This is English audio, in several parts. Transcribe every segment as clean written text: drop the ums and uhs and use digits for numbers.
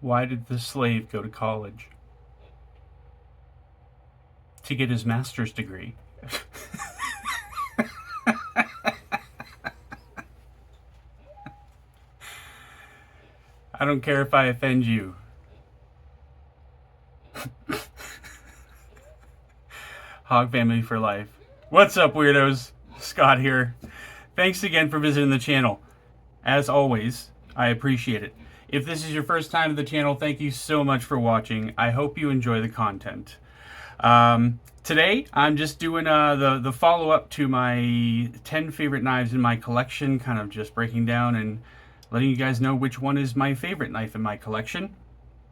Why did the slave go to college? To get his master's degree. I don't care if I offend you. Hog family for life. What's up, weirdos? Scott here. Thanks again for visiting the channel. As always, I appreciate it. If this is your first time to the channel, thank you so much for watching. I hope you enjoy the content. Today, I'm just doing the follow-up to my 10 favorite knives in my collection, kind of just breaking down and letting you guys know which one is my favorite knife in my collection.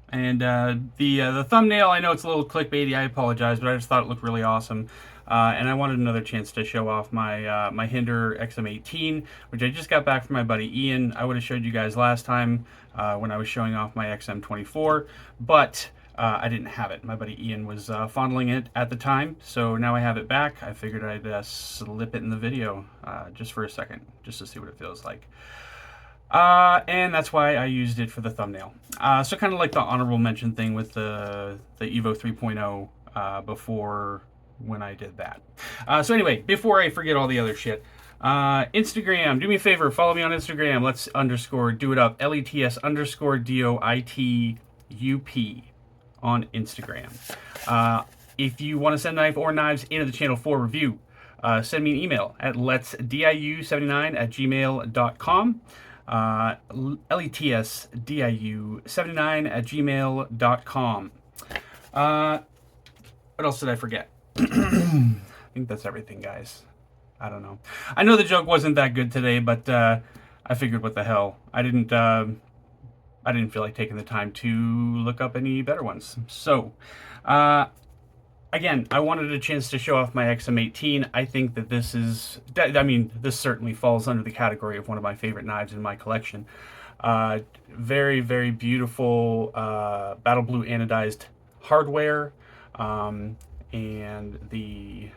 And the thumbnail, I know it's a little clickbaity, I apologize, but I just thought it looked really awesome. And I wanted another chance to show off my my Hinderer XM18, which I just got back from my buddy Ian. I would have showed you guys last time when I was showing off my XM24, but I didn't have it. My buddy Ian was fondling it at the time, so now I have it back. I figured I'd slip it in the video just for a second, just to see what it feels like. And that's why I used it for the thumbnail. So kind of like the honorable mention thing with the Evo 3.0 before when I did that. So anyway, before I forget all the other shit, Instagram, do me a favor, follow me on Instagram. Let's underscore do it up, LETS underscore DOITUP on Instagram. If you want to send knife or knives into the channel for review, send me an email at letsdiu79@gmail.com. letsdiu79@gmail.com. What else did I forget? I think that's everything, guys. I don't know. I know the joke wasn't that good today, but I figured, what the hell? I didn't feel like taking the time to look up any better ones. So, again, I wanted a chance to show off my XM18. I think that this is, I mean, this certainly falls under the category of one of my favorite knives in my collection. Very, very beautiful battle blue anodized hardware, and the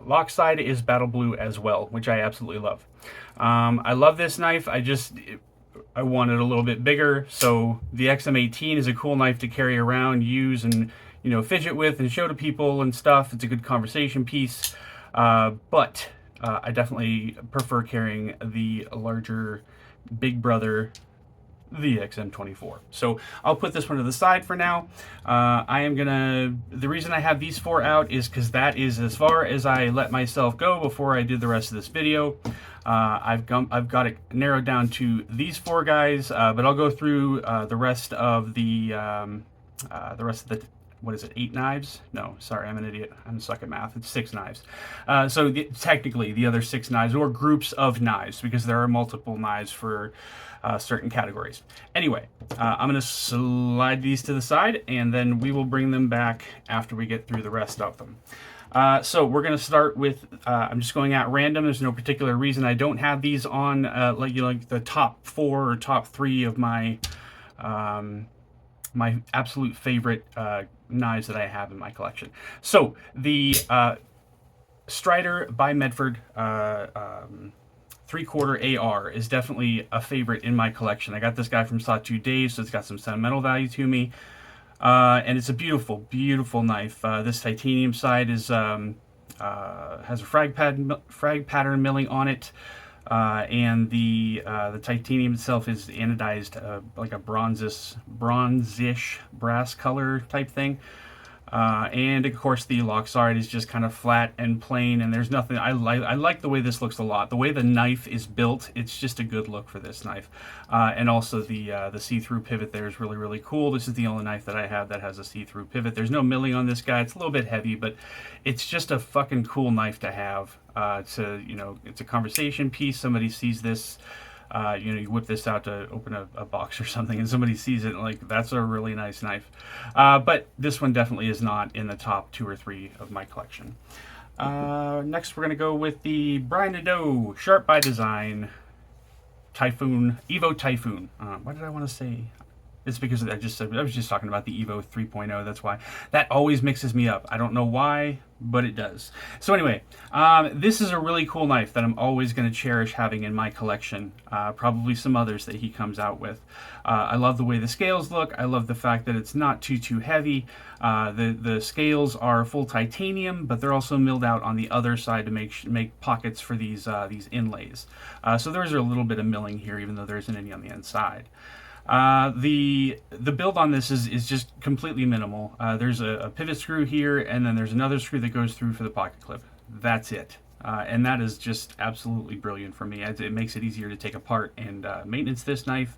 lock side is battle blue as well, which I absolutely love. I love this knife. I want it a little bit bigger, so the XM18 is a cool knife to carry around, use, and fidget with and show to people and stuff. It's a good conversation piece, but I definitely prefer carrying the larger big brother, the XM24. So I'll put this one to the side for now. The reason I have these four out is because that is as far as I let myself go before I did the rest of this video. I've got it narrowed down to these four guys, but I'll go through the rest of the what is it, 8 knives? No, sorry, I'm an idiot. I'm stuck at math. It's 6 knives. So technically the other 6 knives, or groups of knives, because there are multiple knives for certain categories. Anyway, I'm going to slide these to the side, and then we will bring them back after we get through the rest of them. So we're going to start with, I'm just going at random. There's no particular reason. I don't have these on like the top 4 or top 3 of my my absolute favorite knives that I have in my collection. So the Strider by Medford 3/4 AR is definitely a favorite in my collection. I got this guy from Sawtooth Dave, so it's got some sentimental value to me. And it's a beautiful, beautiful knife. This titanium side is has a frag pattern milling on it, and the titanium itself is anodized like a bronzish brass color type thing. And of course the lock side is just kind of flat and plain, and there's nothing. I like the way this looks a lot. The way the knife is built, it's just a good look for this knife. And also the see-through pivot there is really, really cool. This is the only knife that I have that has a see-through pivot. There's no milling on this guy. It's a little bit heavy, but it's just a fucking cool knife to have. It's a conversation piece. Somebody sees this, you whip this out to open a box or something, and somebody sees it, and like, that's a really nice knife. But this one definitely is not in the top 2 or 3 of my collection. Next, we're going to go with the Nadeau Sharp by Design Typhoon, Evo Typhoon. What did I want to say? It's because I was just talking about the Evo 3.0. That's why. That always mixes me up. I don't know why, but it does. So anyway, this is a really cool knife that I'm always going to cherish having in my collection. Probably some others that he comes out with. I love the way the scales look. I love the fact that it's not too heavy. The scales are full titanium, but they're also milled out on the other side to make pockets for these inlays. So there's a little bit of milling here, even though there isn't any on the inside. The build on this is just completely minimal. There's a pivot screw here, and then there's another screw that goes through for the pocket clip. That's it. And that is just absolutely brilliant for me. It makes it easier to take apart and maintenance this knife.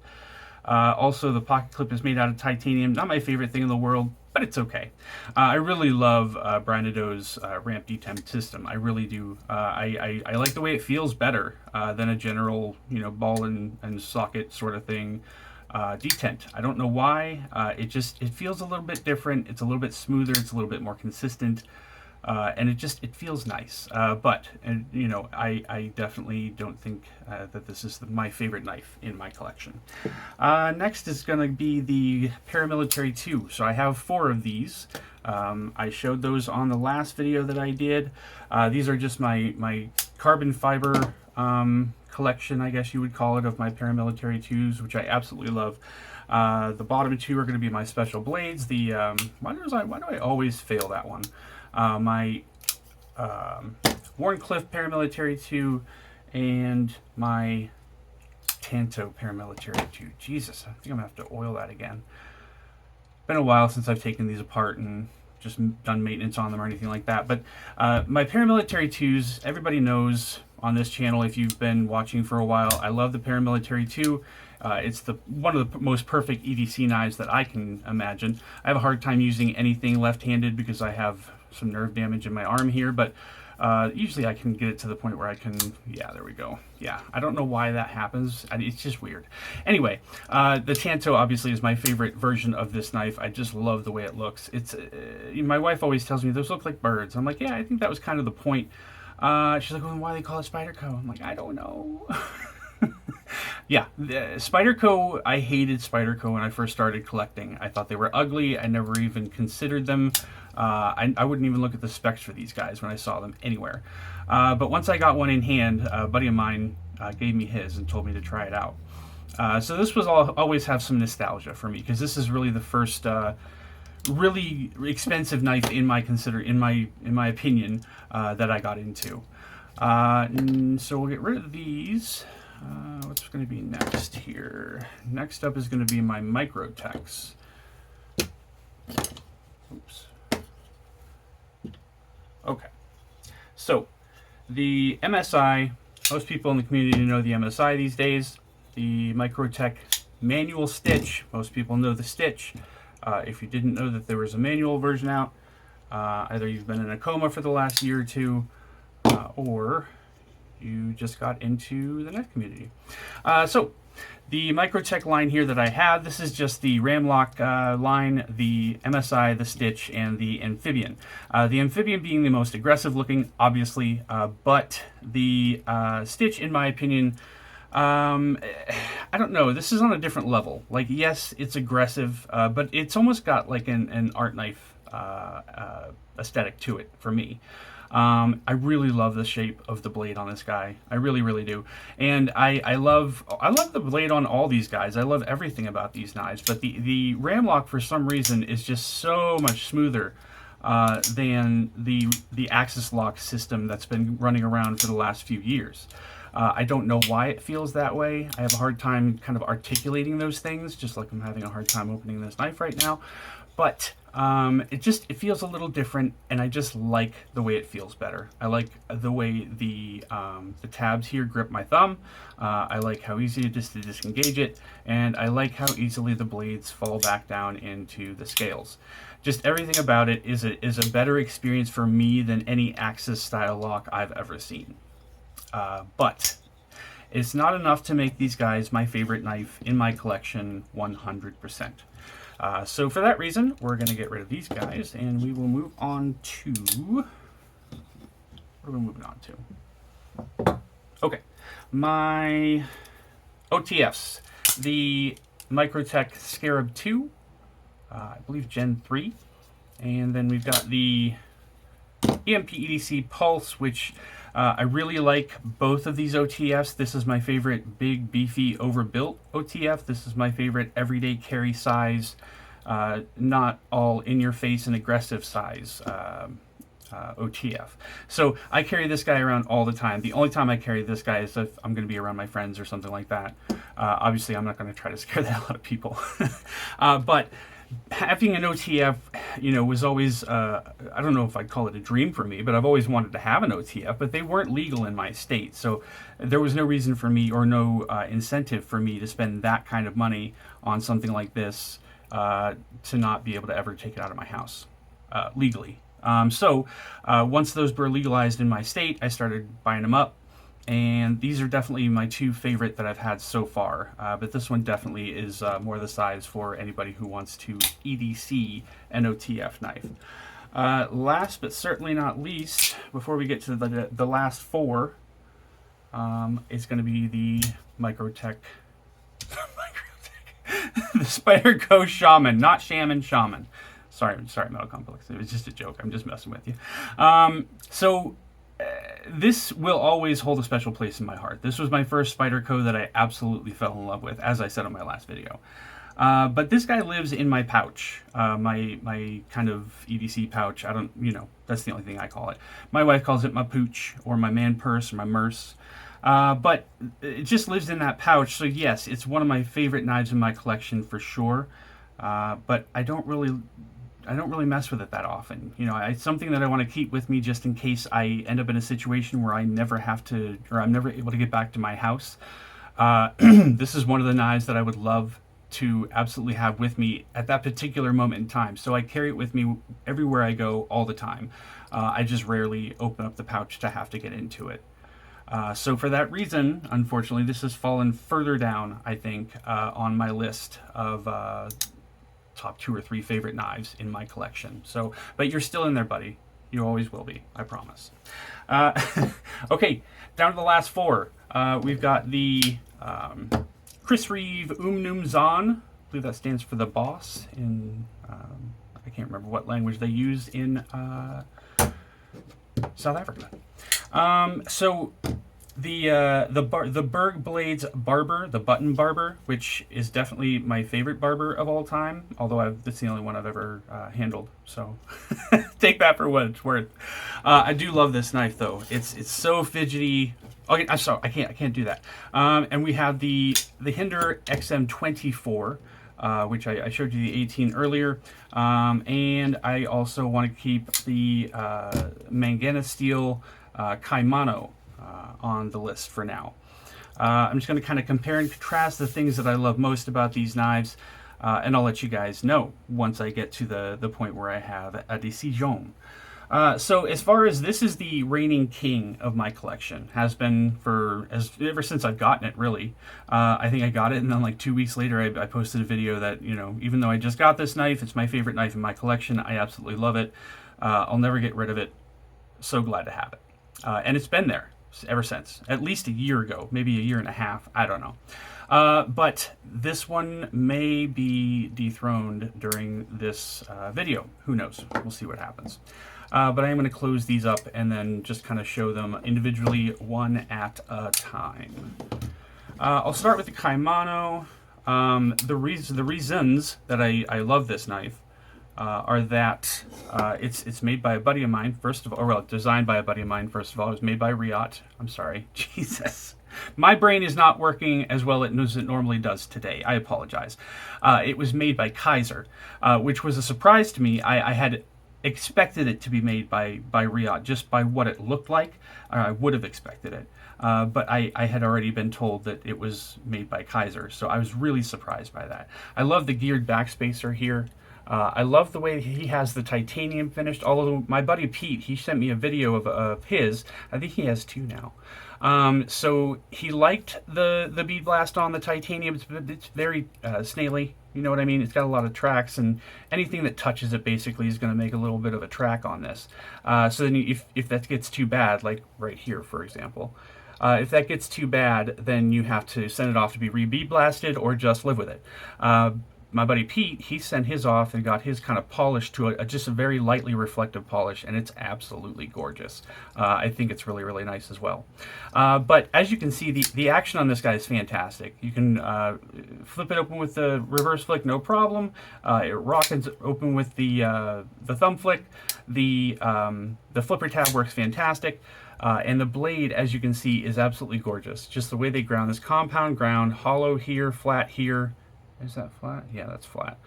Also, the pocket clip is made out of titanium. Not my favorite thing in the world, but it's okay. I really love Nadeau's ramp detent system. I really do. I like the way it feels better than a general, ball and socket sort of thing. Detent. I don't know why. It feels a little bit different. It's a little bit smoother. It's a little bit more consistent, and it feels nice. But I definitely don't think that this is my favorite knife in my collection. Next is going to be the Paramilitary 2. So I have 4 of these. I showed those on the last video that I did. These are just my carbon fiber collection, I guess you would call it, of my Paramilitary 2s, which I absolutely love. The bottom 2 are going to be my special blades. Why do I always fail that one? My Warncliffe Paramilitary 2 and my Tanto Paramilitary 2. Jesus, I think I'm going to have to oil that again. Been a while since I've taken these apart and just done maintenance on them or anything like that. But my Paramilitary 2s, everybody knows on this channel, if you've been watching for a while, I love the Paramilitary 2. It's one of the most perfect EDC knives that I can imagine. I have a hard time using anything left-handed because I have some nerve damage in my arm here, but usually I can get it to the point where I can, yeah, there we go. Yeah, I don't know why that happens. It's just weird. Anyway, the Tanto obviously is my favorite version of this knife. I just love the way it looks. It's my wife always tells me those look like birds. I'm like, yeah, I think that was kind of the point. She's like, well, why do they call it Spyderco? I'm like, I don't know. Yeah, Spyderco, I hated Spyderco when I first started collecting. I thought they were ugly. I never even considered them. I wouldn't even look at the specs for these guys when I saw them anywhere. But once I got one in hand, a buddy of mine gave me his and told me to try it out. So this was always have some nostalgia for me, because this is really the first really expensive knife in my opinion that I got into. So we'll get rid of these. What's going to be next here? Next up is going to be my Microtechs. Oops. Okay. So the MSI, most people in the community know the MSI these days. The Microtech manual stitch, most people know the stitch. If you didn't know that there was a manual version out, either you've been in a coma for the last year or two, or you just got into the knife community. So the Microtech line here that I have, this is just the RAM-LOK line, the MSI, the Stitch, and the Amphibian. The Amphibian being the most aggressive looking, obviously, but the Stitch, in my opinion, I don't know, this is on a different level. Like, yes, it's aggressive, but it's almost got like an art knife aesthetic to it for me. I really love the shape of the blade on this guy. I really, really do. And I love the blade on all these guys. I love everything about these knives. But the RAM-LOK, for some reason, is just so much smoother than the Axis lock system that's been running around for the last few years. I don't know why it feels that way. I have a hard time kind of articulating those things, just like I'm having a hard time opening this knife right now. But it feels a little different, and I just like the way it feels better. I like the way the tabs here grip my thumb. I like how easy it is to disengage it, and I like how easily the blades fall back down into the scales. Just everything about it is a better experience for me than any Axis style lock I've ever seen. But it's not enough to make these guys my favorite knife in my collection 100%. So for that reason, we're going to get rid of these guys, and we will move on to... What are we moving on to? Okay, my OTFs. The Microtech SCARAB 2, I believe Gen 3. And then we've got the EMPEDC Pulse, which I really like both of these OTFs. This is my favorite big, beefy, overbuilt OTF. This is my favorite everyday carry size, not all in-your-face and aggressive size OTF. So I carry this guy around all the time. The only time I carry this guy is if I'm going to be around my friends or something like that. Obviously, I'm not going to try to scare the hell out of people. But having an OTF, you know, was always, I don't know if I'd call it a dream for me, but I've always wanted to have an OTF, but they weren't legal in my state. So there was no reason for me, or no incentive for me to spend that kind of money on something like this to not be able to ever take it out of my house legally. So once those were legalized in my state, I started buying them up. And these are definitely my two favorite that I've had so far. But this one definitely is more the size for anybody who wants to EDC an OTF knife. Last but certainly not least, before we get to the last four, it's going to be the Microtech, the Spyderco Shaman, not Shaman, Shaman. Sorry, Metal Complex. It was just a joke. I'm just messing with you. This will always hold a special place in my heart. This was my first Spyderco that I absolutely fell in love with, as I said on my last video. But this guy lives in my pouch, my kind of EDC pouch. I don't, you know, that's the only thing I call it. My wife calls it my pooch, or my man purse, or my merce. But it just lives in that pouch. So yes, it's one of my favorite knives in my collection for sure. But I don't really mess with it that often. You know, it's something that I want to keep with me just in case I end up in a situation where I never have to, or I'm never able to get back to my house. This is one of the knives that I would love to absolutely have with me at that particular moment in time. So I carry it with me everywhere I go all the time. I just rarely open up the pouch to have to get into it. So for that reason, unfortunately, this has fallen further down, I think, on my list of top 2 or 3 favorite knives in my collection. So, but you're still in there, buddy. You always will be, I promise. Okay, down to the last 4. We've got the REEVE Umnumzaan. I believe that stands for the boss in, I can't remember what language they use in South Africa. So the BERG Blades Barber, the button barber, which is definitely my favorite barber of all time, although that's the only one I've ever handled, so take that for what it's worth. I do love this knife though. It's so fidgety. Okay, I'm sorry, I can't do that. And we have the Hinderer XM24, which I showed you the 18 earlier, and I also want to keep the MANGANAS steel CHAIMANO on the list for now. I'm just going to kind of compare and contrast the things that I love most about these knives, and I'll let you guys know once I get to the point where I have a decision. So as far as this is the reigning king of my collection, has been for ever since I've gotten it, really. I think I got it, and then like 2 weeks later I posted a video that, you know, even though I just got this knife, it's my favorite knife in my collection. I absolutely love it. I'll never get rid of it. So glad to have it. And it's been there ever since, at least a year ago, maybe a year and a half, I don't know. But this one may be dethroned during this video. Who knows? We'll see what happens. But I am going to close these up and then just kind of show them individually, one at a time. I'll start with the CHAIMANO. The reasons that I love this knife are that it's made by a buddy of mine, first of all, or well, designed by a buddy of mine, first of all. It was made by REEVE. I'm sorry, Jesus. My brain is not working as well as it normally does today. I apologize. It was made by Kaiser, which was a surprise to me. I had expected it to be made by REEVE just by what it looked like. I would have expected it. But I had already been told that it was made by Kaiser, so I was really surprised by that. I love the geared backspacer here. I love the way he has the titanium finished, although my buddy Pete, he sent me a video of his. I think he has 2 now. So he liked the bead blast on the titanium. It's very snaily, you know what I mean? It's got a lot of tracks, and anything that touches it basically is going to make a little bit of a track on this. So then if that gets too bad, like right here, for example, If that gets too bad, then you have to send it off to be re-bead blasted or just live with it. My buddy Pete, he sent his off and got his kind of polished to just a very lightly reflective polish, and it's absolutely gorgeous. I think it's really, really nice as well. But as you can see, the action on this guy is fantastic. You can flip it open with the reverse flick, no problem. It rocks open with the thumb flick. The flipper tab works fantastic. And the blade, as you can see, is absolutely gorgeous. Just the way they ground this compound ground, hollow here, flat here. Is that flat? Yeah, that's flat.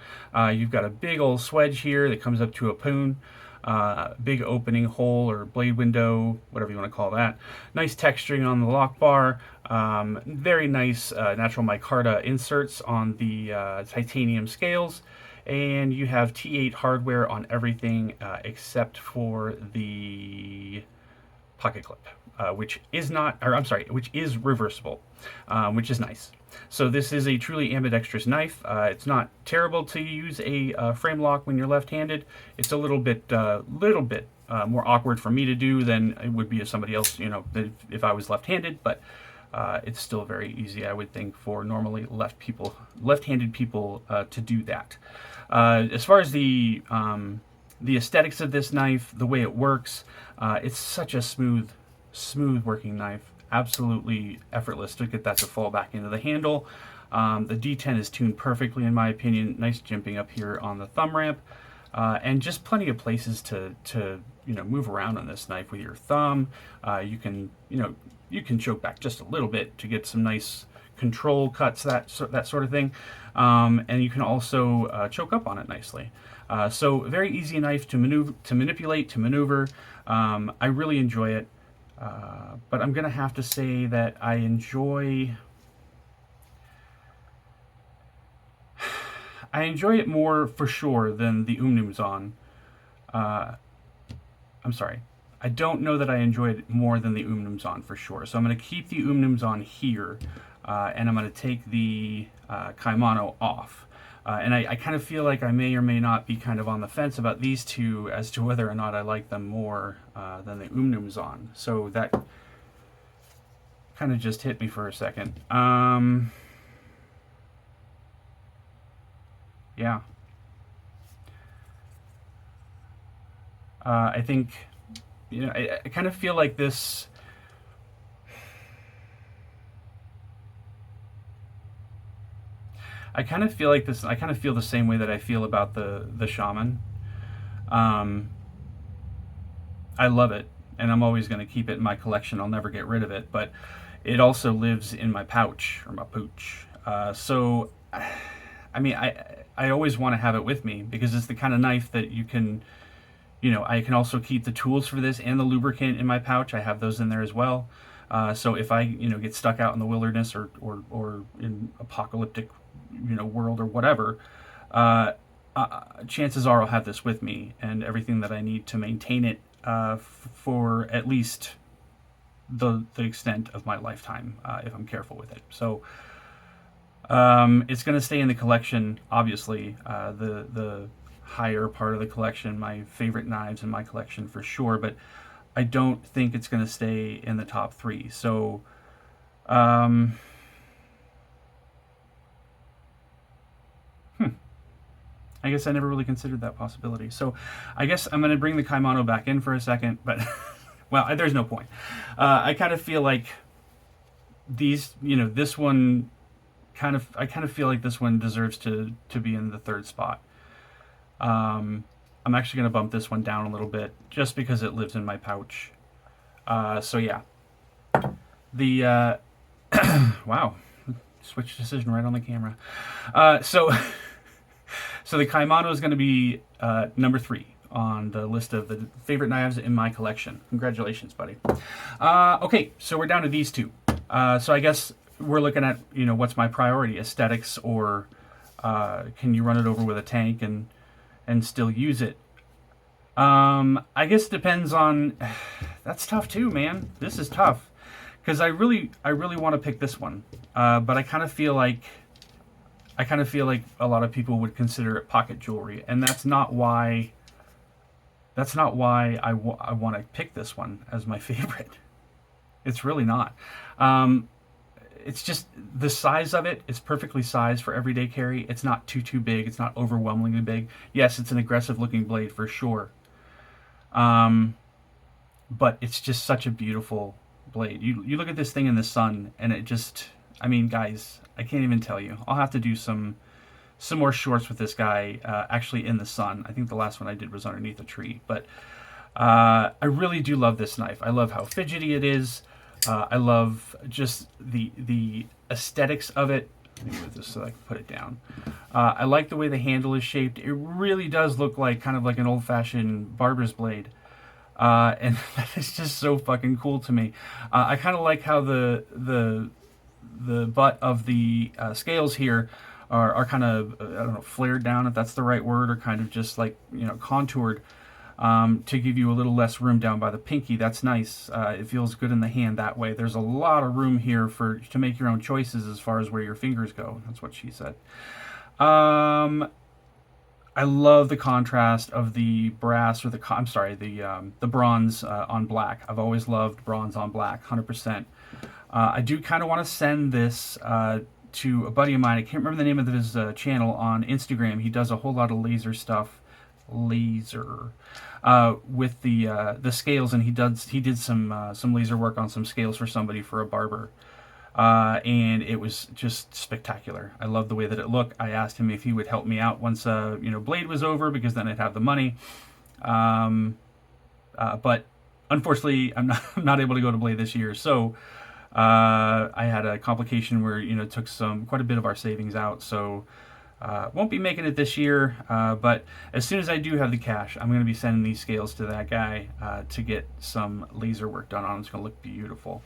You've got a big old swedge here that comes up to a poon. Big opening hole or blade window, whatever you want to call that. Nice texturing on the lock bar. Very nice natural micarta inserts on the titanium scales. And you have T8 hardware on everything except for the pocket clip, which is not, or I'm sorry, which is reversible, which is nice. So this is a truly ambidextrous knife. It's not terrible to use a frame lock when you're left-handed. It's a little bit more awkward for me to do than it would be if somebody else, you know, if I was left-handed. But it's still very easy, I would think, for normally left-handed people to do that. As far as the aesthetics of this knife, the way it works, it's such a smooth working knife. Absolutely effortless to get that to fall back into the handle. The D10 is tuned perfectly, in my opinion. Nice jimping up here on the thumb ramp, and just plenty of places to you know, move around on this knife with your thumb. You can choke back just a little bit to get some nice control cuts, that sort of thing, and you can also choke up on it nicely. So very easy knife to manipulate, to maneuver. I really enjoy it. But I'm going to have to say that I enjoy it more for sure than the Umnumzaan. I'm sorry. I don't know that I enjoyed it more than the Umnumzaan for sure. So I'm going to keep the Umnumzaan here, and I'm going to take the CHAIMANO off. And I kind of feel like I may or may not be kind of on the fence about these two as to whether or not I like them more than the Umnumzaan. So that kind of just hit me for a second. Yeah. I think, you know, I kind of feel like this... I kind of feel the same way that I feel about the Shaman. I love it, and I'm always going to keep it in my collection. I'll never get rid of it, but it also lives in my pouch, or my pooch. So, I mean, I always want to have it with me, because it's the kind of knife that you can, you know, I can also keep the tools for this and the lubricant in my pouch. I have those in there as well. So if I, you know, get stuck out in the wilderness or in apocalyptic, you know, world or whatever, chances are I'll have this with me and everything that I need to maintain it for at least the extent of my lifetime, if I'm careful with it. So it's going to stay in the collection, obviously, the higher part of the collection, my favorite knives in my collection for sure, but I don't think it's going to stay in the top 3. So I guess I never really considered that possibility. So I guess I'm going to bring the CHAIMANO back in for a second, but well, there's no point. I kind of feel like these, you know, this one I kind of feel like this one deserves to be in the 3rd spot. I'm actually going to bump this one down a little bit just because it lives in my pouch. So yeah, the wow, switch decision right on the camera. So the CHAIMANO is going to be number 3 on the list of the favorite knives in my collection. Congratulations, buddy. Okay, so we're down to these two. So I guess we're looking at, you know, what's my priority, aesthetics or can you run it over with a tank and still use it? I guess it depends on... That's tough too, man. This is tough. Because I really want to pick this one. But I kind of feel like a lot of people would consider it pocket jewelry, and that's not why I want to pick this one as my favorite. It's really not. It's just the size of it is perfectly sized for everyday carry. It's not too big. It's not overwhelmingly big. Yes, it's an aggressive looking blade for sure. But it's just such a beautiful blade. You look at this thing in the sun, and it just, I mean, guys, I can't even tell you. I'll have to do some more shorts with this guy actually in the sun. I think the last one I did was underneath a tree. But I really do love this knife. I love how fidgety it is. I love just the aesthetics of it. Let me move this so I can put it down. I like the way the handle is shaped. It really does look like kind of like an old-fashioned barber's blade. And that is just so fucking cool to me. I kind of like how the butt of the scales here are kind of, I don't know, flared down, if that's the right word, or kind of just like, you know, contoured to give you a little less room down by the pinky. That's nice. It feels good in the hand that way. There's a lot of room here to make your own choices as far as where your fingers go. That's what she said. I love the contrast of the brass, or the bronze on black. I've always loved bronze on black, 100%. I do kind of want to send this to a buddy of mine. I can't remember the name of his channel on Instagram. He does a whole lot of laser stuff, with the scales, and he did some laser work on some scales for somebody for a barber. And it was just spectacular. I love the way that it looked. I asked him if he would help me out once blade was over, because then I'd have the money. But unfortunately, I'm not able to go to Blade this year. So I had a complication where it took quite a bit of our savings out. So won't be making it this year. But as soon as I do have the cash, I'm going to be sending these scales to that guy to get some laser work done on them. It's going to look beautiful.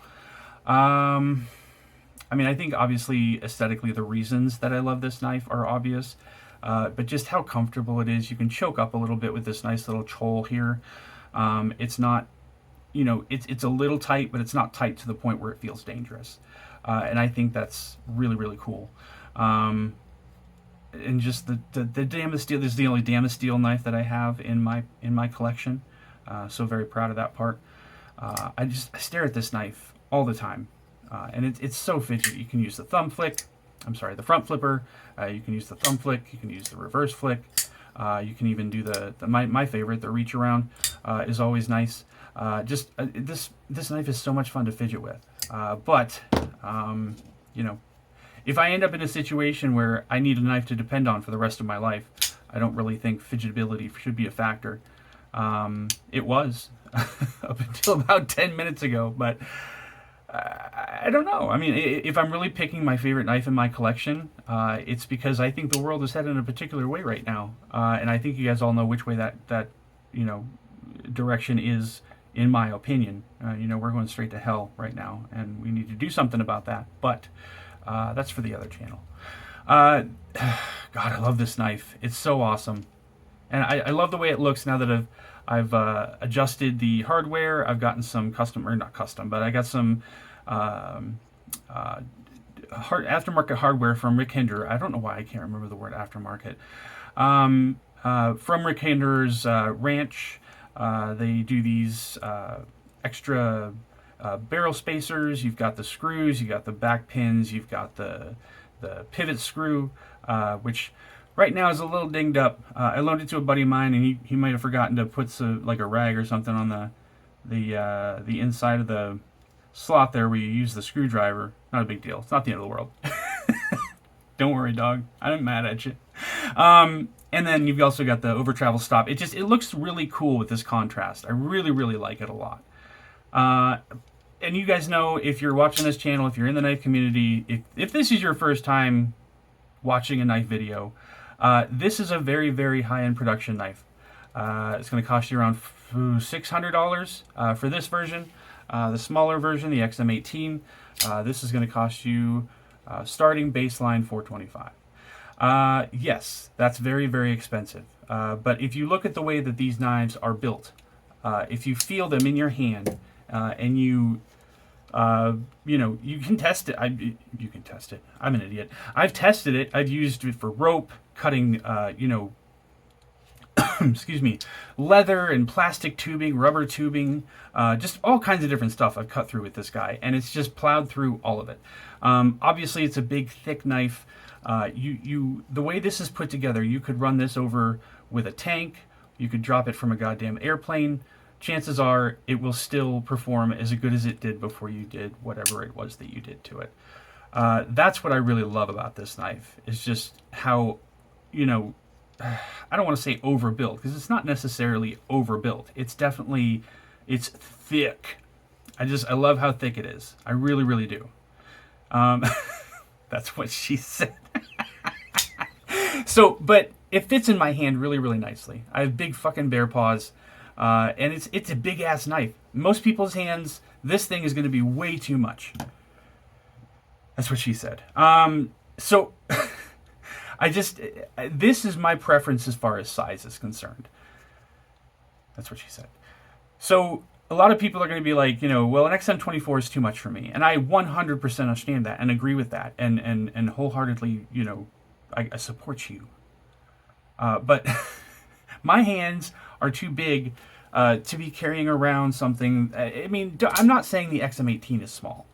I mean, I think obviously aesthetically the reasons that I love this knife are obvious, but just how comfortable it is. You can choke up a little bit with this nice little choll here. It's not, it's a little tight, but it's not tight to the point where it feels dangerous. And I think that's really, really cool. And just the Damasteel, this is the only Damasteel knife that I have in my collection. So very proud of that part. I stare at this knife all the time. And it's so fidgety. You can use the front flipper. You can use the thumb flick. You can use the reverse flick. You can even do my favorite, the reach around, is always nice. This knife is so much fun to fidget with. But if I end up in a situation where I need a knife to depend on for the rest of my life, I don't really think fidgetability should be a factor. It was up until about 10 minutes ago, but I don't know. I mean, if I'm really picking my favorite knife in my collection, it's because I think the world is headed in a particular way right now, and I think you guys all know which way that direction is, in my opinion. We're going straight to hell right now, and we need to do something about that. But that's for the other channel. God, I love this knife. It's so awesome, and I love the way it looks now that I've adjusted the hardware. I've gotten some not custom, but I got some aftermarket hardware from Rick Hinderer. I don't know why I can't remember the word aftermarket. From Rick Hinderer's ranch, they do these extra barrel spacers. You've got the screws, you've got the back pins, you've got the pivot screw, which right now is a little dinged up. I loaned it to a buddy of mine, and he might have forgotten to put like a rag or something on the inside of the slot there where you use the screwdriver. Not a big deal. It's not the end of the world. Don't worry, dog. I'm mad at you. And then you've also got the over travel stop. It looks really cool with this contrast. I really, really like it a lot. And you guys know, if you're watching this channel, if you're in the knife community, if this is your first time watching a knife video, this is a very, very high-end production knife. It's going to cost you around $600 for this version. The smaller version, the XM18, this is going to cost you starting baseline $425. Yes, that's very, very expensive. But if you look at the way that these knives are built, if you feel them in your hand, and you can test it. You can test it. I'm an idiot. I've tested it. I've used it for rope cutting, excuse me, leather and plastic tubing, rubber tubing, just all kinds of different stuff I've cut through with this guy, and it's just plowed through all of it. Obviously, it's a big, thick knife. The way this is put together, you could run this over with a tank. You could drop it from a goddamn airplane. Chances are it will still perform as good as it did before you did whatever it was that you did to it. That's what I really love about this knife, is just how, you know, I don't want to say overbuilt, because it's not necessarily overbuilt. It's definitely, it's thick. I love how thick it is. I really, really do. That's what she said. So, but it fits in my hand really, really nicely. I have big fucking bear paws, and it's a big ass knife. Most people's hands, this thing is going to be way too much. That's what she said. So this is my preference as far as size is concerned. That's what she said. So a lot of people are going to be like, you know, well, an XM24 is too much for me. And I 100% understand that and agree with that. And wholeheartedly, you know, I support you. But my hands are too big to be carrying around something. I mean, I'm not saying the XM18 is small.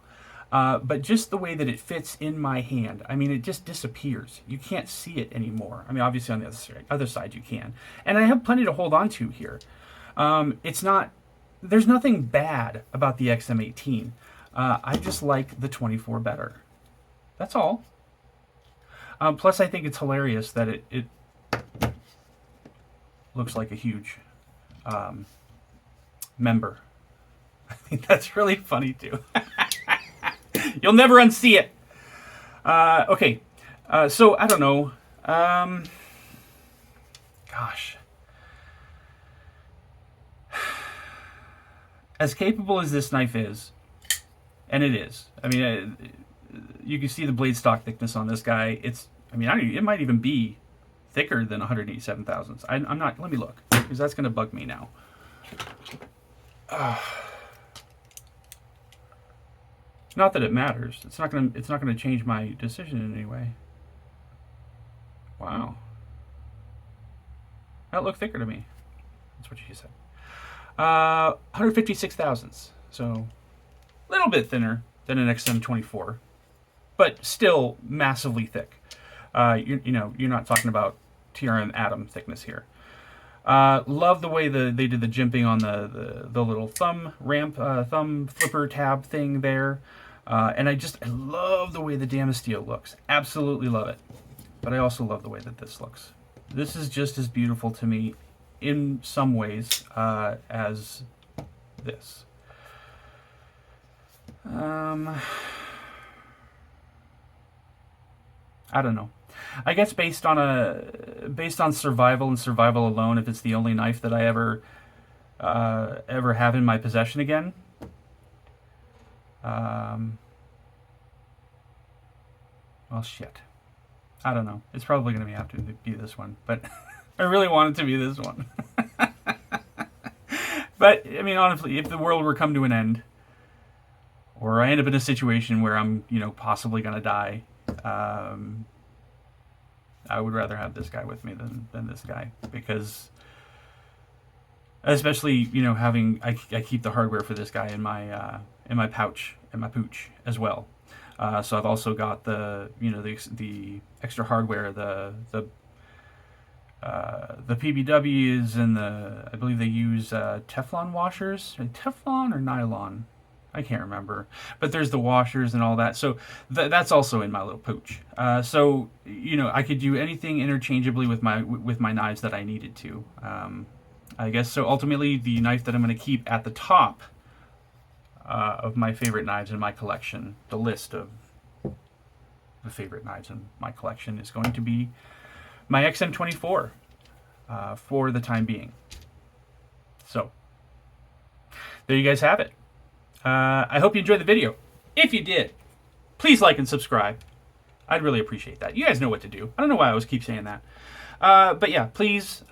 But just the way that it fits in my hand, I mean, it just disappears. You can't see it anymore. I mean, obviously on the other side you can. And I have plenty to hold on to here. There's nothing bad about the XM18. I just like the 24 better. That's all. Plus, I think it's hilarious that it looks like a huge member. I think that's really funny, too. You'll never unsee it. Okay, so I don't know. Gosh. As capable as this knife is, and it is. I mean, you can see the blade stock thickness on this guy. It might even be thicker than 187 thousandths. I'm not. Let me look, because that's going to bug me now. Not that it matters. It's not gonna change my decision in any way. Wow. That looked thicker to me. That's what she said. 156 thousandths. So a little bit thinner than an XM24, but still massively thick. You know, you're not talking about TRM atom thickness here. Love the way they did the jimping on the little thumb flipper tab thing there. And I love the way the Damasteel looks. Absolutely love it. But I also love the way that this looks. This is just as beautiful to me in some ways as this. I don't know. I guess based on survival and survival alone, if it's the only knife that I ever have in my possession again, well, shit. I don't know. It's probably going to have to be this one, but I really want it to be this one. But I mean, honestly, if the world were come to an end, or I end up in a situation where I'm, you know, possibly going to die, I would rather have this guy with me than this guy, because especially, you know, I keep the hardware for this guy in my pouch, in my pooch as well. So I've also got the extra hardware, the PBWs, and I believe they use Teflon washers, Teflon or nylon, I can't remember, but there's the washers and all that. So that's also in my little pooch. So, you know, I could do anything interchangeably with my knives that I needed to. I guess so. Ultimately, the knife that I'm going to keep at the top of my favorite knives in my collection, the list of the favorite knives in my collection, is going to be my XM24 for the time being. So there you guys have it. I hope you enjoyed the video. If you did, please like and subscribe. I'd really appreciate that. You guys know what to do. I don't know why I always keep saying that. But yeah, please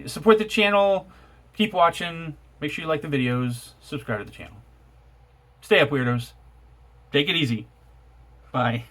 support the channel. Keep watching. Make sure you like the videos. Subscribe to the channel. Stay up, weirdos. Take it easy. Bye.